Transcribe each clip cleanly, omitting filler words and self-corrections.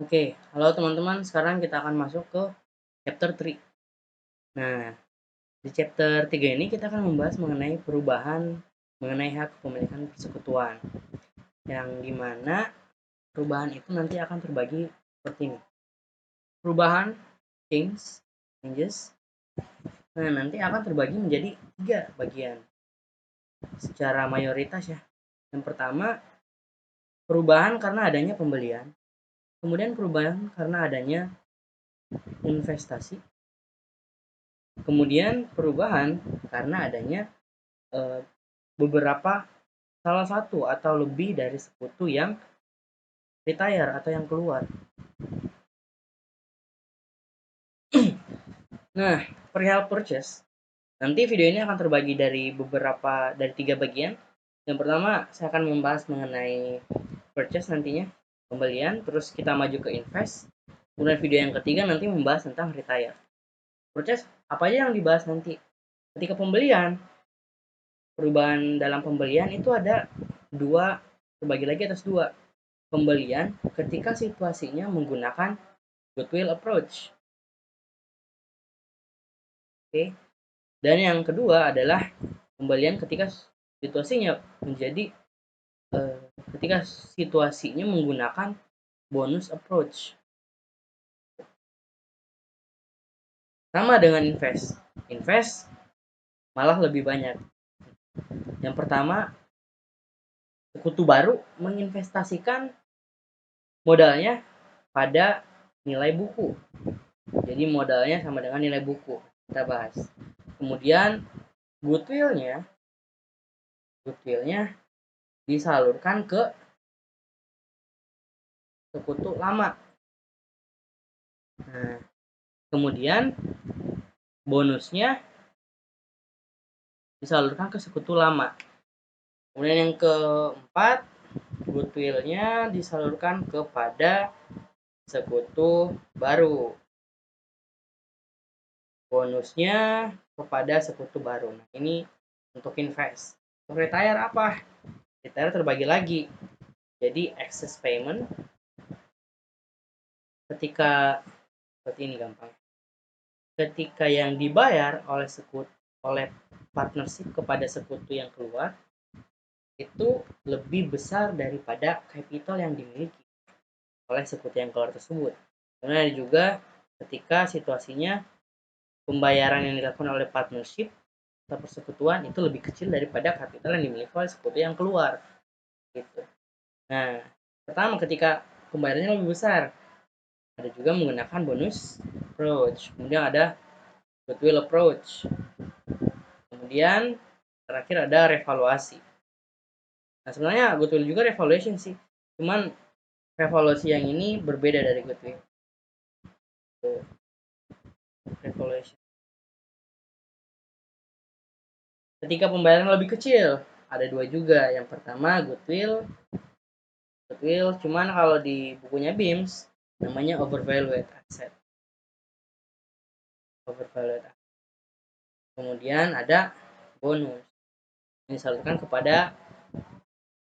Oke, halo teman-teman. Sekarang kita akan masuk ke chapter 3. Nah, di chapter 3 ini kita akan membahas mengenai perubahan mengenai hak kepemilikan persekutuan. Yang dimana perubahan itu nanti akan terbagi seperti ini. Perubahan changes. Nah, nanti akan terbagi menjadi 3 bagian secara mayoritas ya. Yang pertama, perubahan karena adanya pembelian. Kemudian perubahan karena adanya investasi. Kemudian perubahan karena adanya beberapa salah satu atau lebih dari sekutu yang retire atau yang keluar. Nah, perihal purchase, nanti video ini akan terbagi dari dari 3 bagian. Yang pertama, saya akan membahas mengenai purchase nantinya, pembelian, terus kita maju ke invest. Kemudian video yang ketiga nanti membahas tentang retire. Purchase, apa aja yang dibahas nanti? Ketika pembelian, perubahan dalam pembelian itu ada dua, terbagi lagi atas dua. Pembelian ketika situasinya menggunakan goodwill approach. Oke. Dan yang kedua adalah pembelian ketika situasinya menggunakan bonus approach. Sama dengan invest. Invest malah lebih banyak. Yang pertama, sekutu baru menginvestasikan modalnya pada nilai buku. Jadi modalnya sama dengan nilai buku. Kita bahas. Kemudian goodwillnya disalurkan ke sekutu lama. Nah, kemudian bonusnya disalurkan ke sekutu lama. Kemudian yang keempat, goodwillnya disalurkan kepada sekutu baru. Bonusnya kepada sekutu baru. Nah, ini untuk invest. Untuk retire apa? Retire terbagi lagi. Jadi excess payment ketika seperti ini gampang. Ketika yang dibayar oleh partnership kepada sekutu yang keluar itu lebih besar daripada capital yang dimiliki oleh sekutu yang keluar tersebut. Karena juga ketika situasinya pembayaran yang dilakukan oleh partnership atau persekutuan itu lebih kecil daripada kapital yang dimiliki oleh sekutu yang keluar. Gitu. Nah, pertama ketika pembayarannya lebih besar, ada juga menggunakan bonus approach. Kemudian ada goodwill approach. Kemudian terakhir ada revaluasi. Nah, sebenarnya goodwill juga revaluation sih. Cuman revaluasi yang ini berbeda dari goodwill. Revaluation. Ketika pembayaran lebih kecil, ada dua juga. Yang pertama goodwill cuman kalau di bukunya BIMS namanya overvalued asset. Kemudian ada bonus yang disalurkan kepada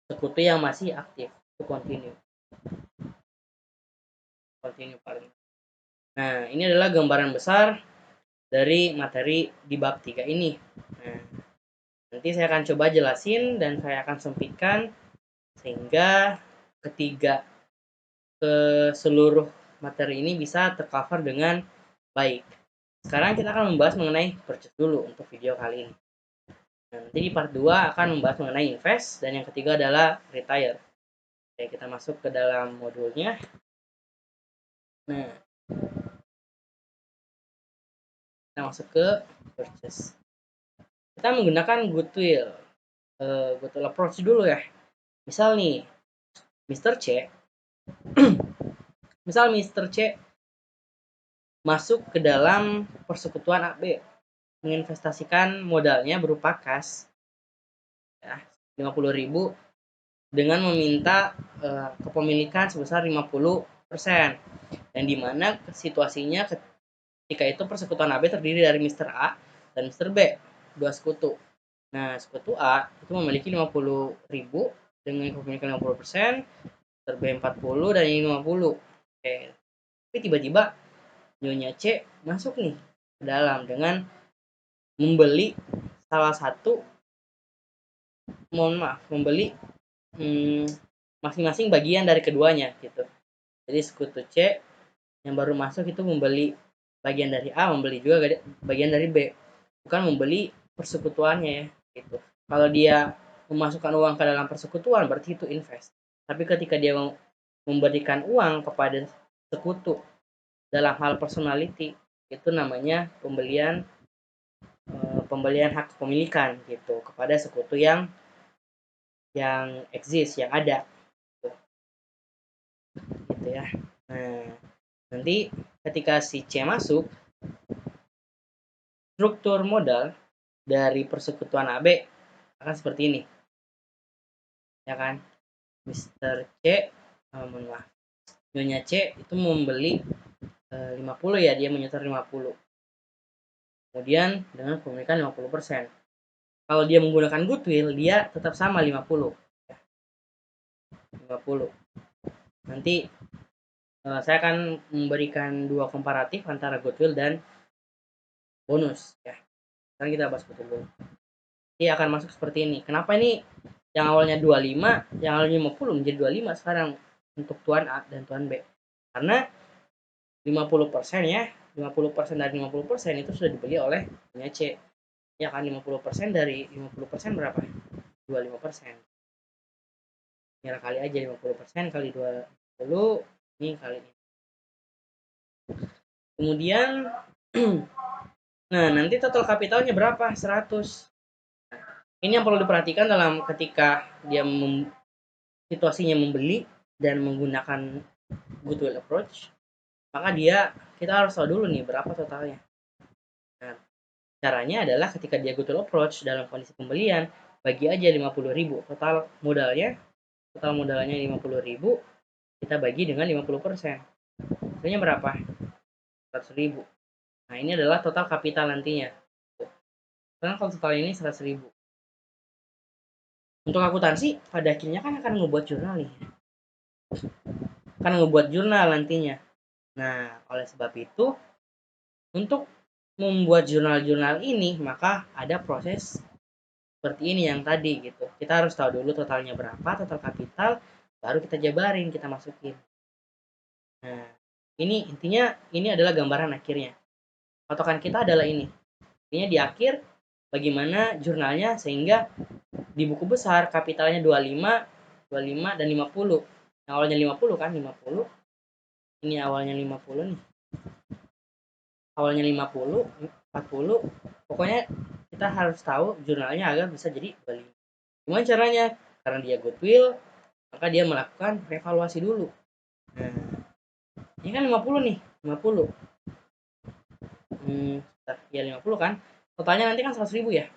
sekutu yang masih aktif, itu continue paling. Nah, ini adalah gambaran besar dari materi di bab 3 ini. Nah, nanti saya akan coba jelasin dan saya akan sempitkan sehingga seluruh materi ini bisa tercover dengan baik. Sekarang kita akan membahas mengenai purchase dulu untuk video kali ini. Nanti di part 2 akan membahas mengenai invest dan yang ketiga adalah retire. Oke, kita masuk ke dalam modulnya. Nah, kita masuk ke purchase. Kita menggunakan goodwill approach dulu ya. Misal nih, Mr. C masuk ke dalam persekutuan AB, menginvestasikan modalnya berupa kas ya, 50.000 dengan meminta kepemilikan sebesar 50%. Yang dimana situasinya ketika itu persekutuan AB terdiri dari Mr. A dan Mr. B, dua sekutu. Nah, sekutu A itu memiliki 50.000 dengan kepemilikan 50%, Mr. B 40 dan ini 50. Oke, Tapi tiba-tiba Nyonya C masuk nih ke dalam dengan membeli salah satu, membeli masing-masing bagian dari keduanya gitu. Jadi sekutu C yang baru masuk itu membeli bagian dari A, membeli juga bagian dari B, bukan membeli persekutuannya ya gitu. Kalau dia memasukkan uang ke dalam persekutuan berarti itu invest. Tapi ketika dia memberikan uang kepada sekutu dalam hal personality, itu namanya pembelian hak kepemilikan gitu kepada sekutu yang exist, yang ada gitu ya. Nah, nanti ketika si C masuk, struktur modal dari persekutuan AB akan seperti ini. Ya kan? Mr. C, Nyonya C itu membeli 50 ya, dia menyetor 50. Kemudian dengan kepemilikan 50%. Kalau dia menggunakan goodwill, dia tetap sama 50. 50. Nanti saya akan memberikan dua komparatif antara goodwill dan bonus ya. Sekarang kita bahas goodwill dulu. Dia akan masuk seperti ini. Kenapa ini yang awalnya 25, yang awalnya 50 menjadi 25 sekarang untuk tuan A dan tuan B? Karena 50% ya, 50% dari 50% itu sudah dibeli oleh punya C. Ya kan, 50% dari 50% berapa? 25%. Ya kali aja 50% kali 20, ini kali ini. Kemudian nah, nanti total kapitalnya berapa? 100. Ini yang perlu diperhatikan dalam ketika dia situasinya membeli dan menggunakan goodwill approach, maka kita harus tahu dulu nih berapa totalnya. Nah, caranya adalah ketika dia goodwill approach dalam kondisi pembelian, bagi aja 50.000 total modalnya 50.000, kita bagi dengan 50%. Hasilnya berapa? 100.000. Nah, ini adalah total kapital nantinya. Karena kalau total ini 100.000. Untuk akuntansi pada akhirnya kan akan ngebuat jurnal nih. Akan ngebuat jurnal nantinya. Nah, oleh sebab itu untuk membuat jurnal-jurnal ini maka ada proses seperti ini yang tadi gitu. Kita harus tahu dulu totalnya berapa, total kapital, baru kita jabarin, kita masukin. Nah, ini intinya ini adalah gambaran akhirnya. Patokan kita adalah ini. Intinya di akhir bagaimana jurnalnya sehingga di buku besar kapitalnya 25, 25 dan 50. Yang awalnya 50 kan, 50. Ini awalnya 50 nih. Awalnya 50, 40. Pokoknya kita harus tahu jurnalnya agar bisa jadi 25. Gimana caranya? Karena dia goodwill, maka dia melakukan revaluasi dulu. Nah, ini kan 50 nih, 50. Ya 50 kan. Totalnya nanti kan 100.000 ya.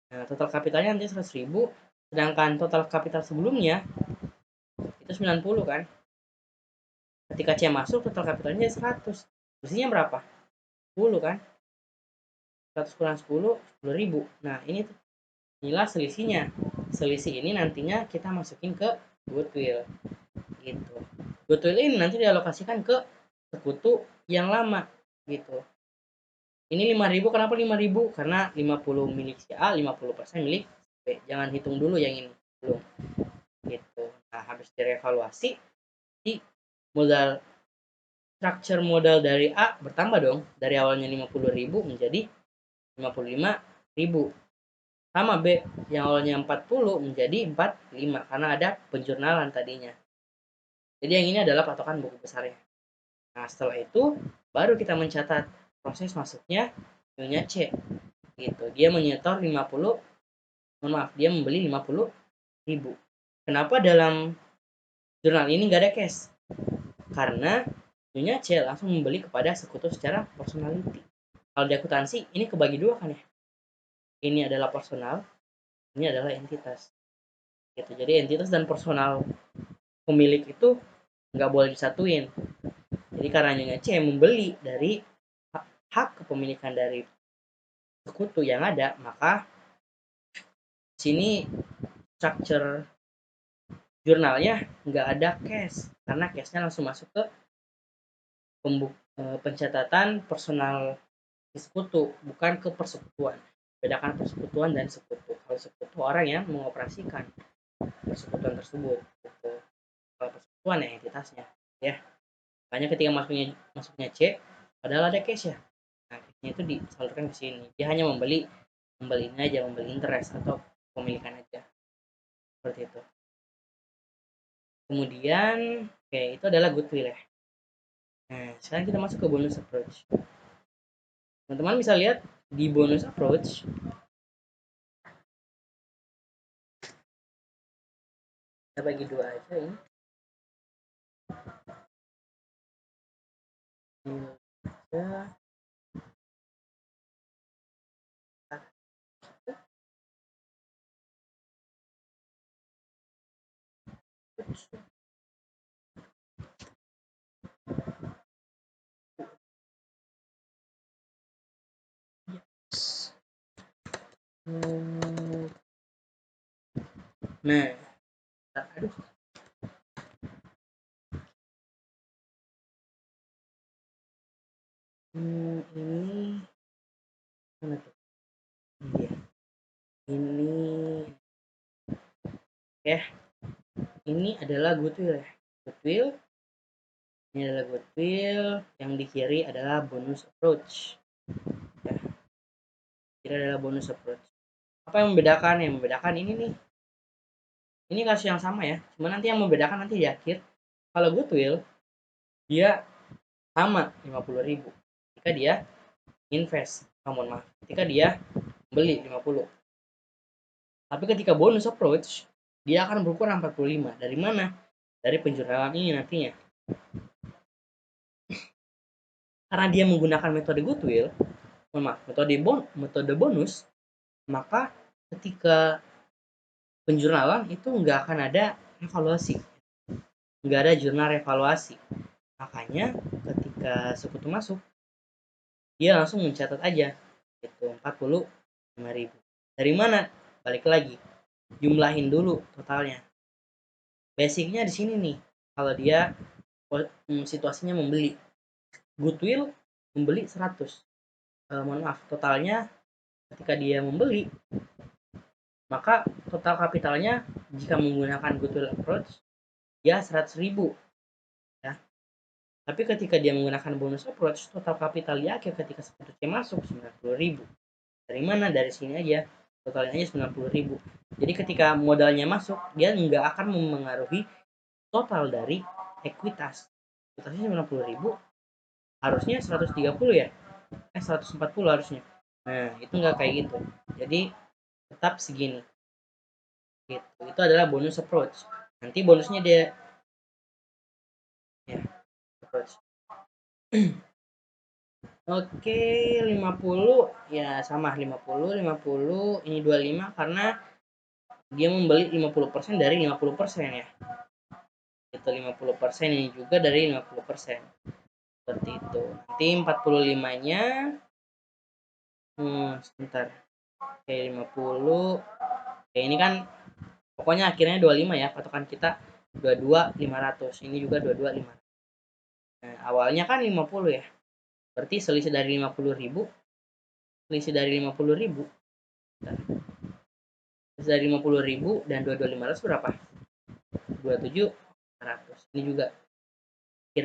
Nah, total kapitalnya nanti 100.000, sedangkan total kapital sebelumnya itu 90 kan. Ketika C masuk, total kapitalnya 100. Bersihnya berapa? 10 kan. 100 kurang 10, 10.000. Nah, inilah selisihnya. Selisih ini nantinya kita masukin ke goodwill. Gitu. Goodwill ini nanti dialokasikan ke sekutu yang lama gitu. Ini 5.000, kenapa 5.000? Karena 50 milik si A, 50% milik B. Jangan hitung dulu yang ini. Belum. Gitu. Nah, habis direvaluasi, di modal structure modal dari A bertambah dong. Dari awalnya 50.000 menjadi 55.000. Sama B yang awalnya 40 menjadi 45 karena ada penjurnalan tadinya. Jadi yang ini adalah patokan buku besarnya. Nah, setelah itu baru kita mencatat proses masuknya Nyonya C. Gitu. Dia menyetor 50, dia membeli 50.000. Kenapa dalam jurnal ini nggak ada cash? Karena Nyonya C langsung membeli kepada sekutu secara personality. Kalau di akuntansi ini kebagi dua kan ya. Ini adalah personal, ini adalah entitas. Gitu. Jadi entitas dan personal pemilik itu nggak boleh disatuin. Jadi karena Nyonya C membeli dari hak kepemilikan dari sekutu yang ada, maka sini structure jurnalnya nggak ada cash karena cashnya langsung masuk ke pencatatan personal sekutu, bukan ke persekutuan. Bedakan persekutuan dan sekutu. Kalau sekutu orang yang mengoperasikan persekutuan tersebut, gitu. Kalau persekutuan ya entitasnya, ya. Makanya ketika masuknya C, padahal ada cash ya. Nah, cashnya itu disalurkan ke sini. Dia hanya membeli ini aja, membeli interest atau pemilikan aja. Seperti itu. Kemudian, oke, itu adalah goodwill ya. Nah, sekarang kita masuk ke bonus approach. Teman-teman bisa lihat di bonus approach, kita bagi dua aja ini. Ya. Nah, aduh. Ini mana tuh? Iya. Ini ya. Ini adalah goodwill ya. Goodwill. Ini adalah goodwill, yang di kiri adalah bonus approach. Ya. Ini adalah bonus approach. Apa yang membedakan? Yang membedakan ini nih. Ini kasus yang sama ya. Cuma nanti yang membedakan nanti di akhir. Kalau goodwill dia sama 50.000 ketika dia invest. Mohon maaf. Ketika dia beli 50. Tapi ketika bonus approach dia akan berkurang 45. Dari mana? Dari penjurnalan ini nantinya. Karena dia menggunakan metode goodwill, metode bonus, maka ketika penjurnalan itu nggak akan ada evaluasi, nggak ada jurnal evaluasi. Makanya ketika sekutu masuk, dia langsung mencatat aja itu 45.000. Dari mana? Balik lagi, jumlahin dulu totalnya. Basicnya di sini nih, kalau dia situasinya membeli goodwill, membeli 100, mohon maaf, totalnya ketika dia membeli, maka total kapitalnya jika menggunakan goodwill approach dia 100.000 ya. Tapi ketika dia menggunakan bonus approach, total kapital dia akhir ketika sekutunya masuk 90.000. Dari mana? Dari sini aja, totalnya aja 90.000. Jadi ketika modalnya masuk, dia nggak akan mempengaruhi total dari ekuitas. Ekuitasnya 90.000, harusnya 130 ya, 140 harusnya. Nah, itu nggak kayak gitu. Jadi tetap segini. Gitu. Itu adalah bonus approach. Nanti bonusnya dia ya, approach. Oke, 50 ya sama 50, ini 25 karena dia membeli 50% dari 50% ya. Itu 50%, ini juga dari 50%. Seperti itu. Nanti 45-nya sebentar. Oke, 50. Oke, ini kan pokoknya akhirnya 25 ya. Patokan kita 22.500. Ini juga 22.500. Nah, awalnya kan 50 ya. Berarti selisih dari 50.000. Selisih dari 50.000. Selisih dari 50.000 dan 22.500 berapa? 27.500. Ini juga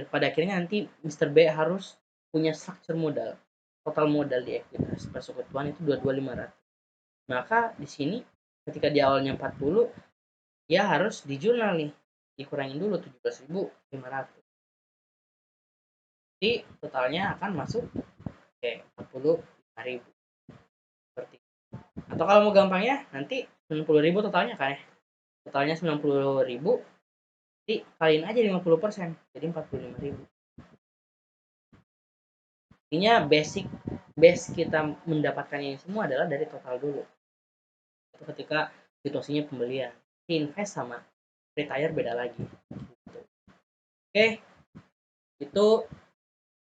pada akhirnya nanti Mr. B harus punya struktur modal. Total modal di ekuitas persekutuan itu 22.500. Maka di sini ketika di awalnya 40, ya harus di jurnal nih. Dikurangin dulu 17.500. Jadi totalnya akan masuk ke 45.000. Seperti itu. Atau kalau mau gampangnya nanti 90.000 totalnya kan ya. Totalnya 90.000, jadi kaliin aja 50%, jadi 45.000. Intinya base kita mendapatkan ini semua adalah dari total dulu. Itu ketika situasinya pembelian. Invest sama retire beda lagi. Gitu. Oke, itu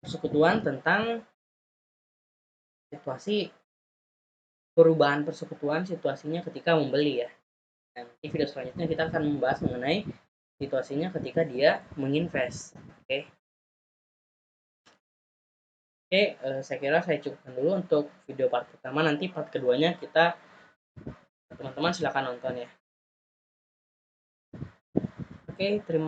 persekutuan tentang situasi perubahan persekutuan situasinya ketika membeli ya. Dan di video selanjutnya kita akan membahas mengenai situasinya ketika dia menginvest. Oke. Oke, saya kira saya cukupkan dulu untuk video part pertama. Nanti part keduanya kita teman-teman silakan nonton ya. Oke, terima